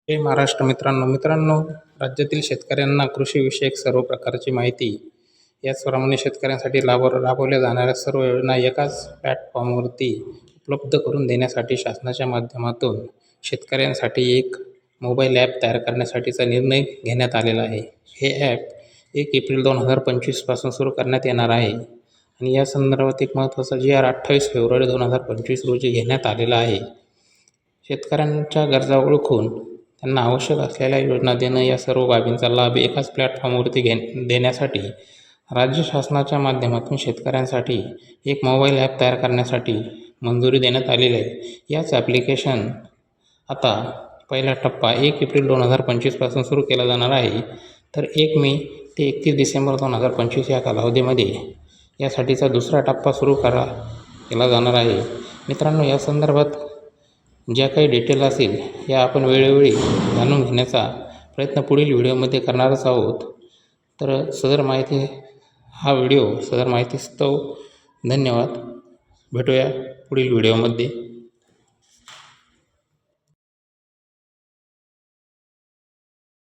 हे महाराष्ट्र मित्रांनो, राज्यातील शेतकऱ्यांना कृषीविषयक सर्व प्रकारची माहिती, याचप्रमाणे शेतकऱ्यांसाठी राबवल्या जाणाऱ्या सर्व योजना एकाच प्लॅटफॉर्मवरती उपलब्ध करून देण्यासाठी शासनाच्या माध्यमातून शेतकऱ्यांसाठी एक मोबाईल ॲप तयार करण्यासाठीचा निर्णय घेण्यात आलेला आहे. हे ॲप 1 एप्रिल 2025 पासून सुरू करण्यात येणार आहे आणि या संदर्भात एक महत्त्वाचा GR 28 फेब्रुवारी 2025 रोजी घेण्यात आलेला आहे. शेतकऱ्यांच्या गरजा ओळखून त्यांना आवश्यक असलेल्या योजना देणं, या सर्व बाबींचा लाभ एकाच प्लॅटफॉर्मवरती देण्यासाठी राज्य शासनाच्या माध्यमातून शेतकऱ्यांसाठी एक मोबाईल ॲप तयार करण्यासाठी मंजुरी देण्यात आलेली आहे. याच ॲप्लिकेशन आता पहिला टप्पा 1 एप्रिल 2025 पासून सुरू केला जाणार आहे. तर 1 मे ते 31 डिसेंबर 2025 या कालावधीमध्ये यासाठीचा दुसरा टप्पा सुरू केला जाणार आहे. मित्रांनो, या संदर्भात ज्या काही डिटेल असेल या आपण वेळोवेळी जाणून घेण्याचा प्रयत्न पुढील व्हिडिओमध्ये करणारच आहोत. तर सदर माहितीस्तव धन्यवाद. भेटूया पुढील व्हिडिओमध्ये.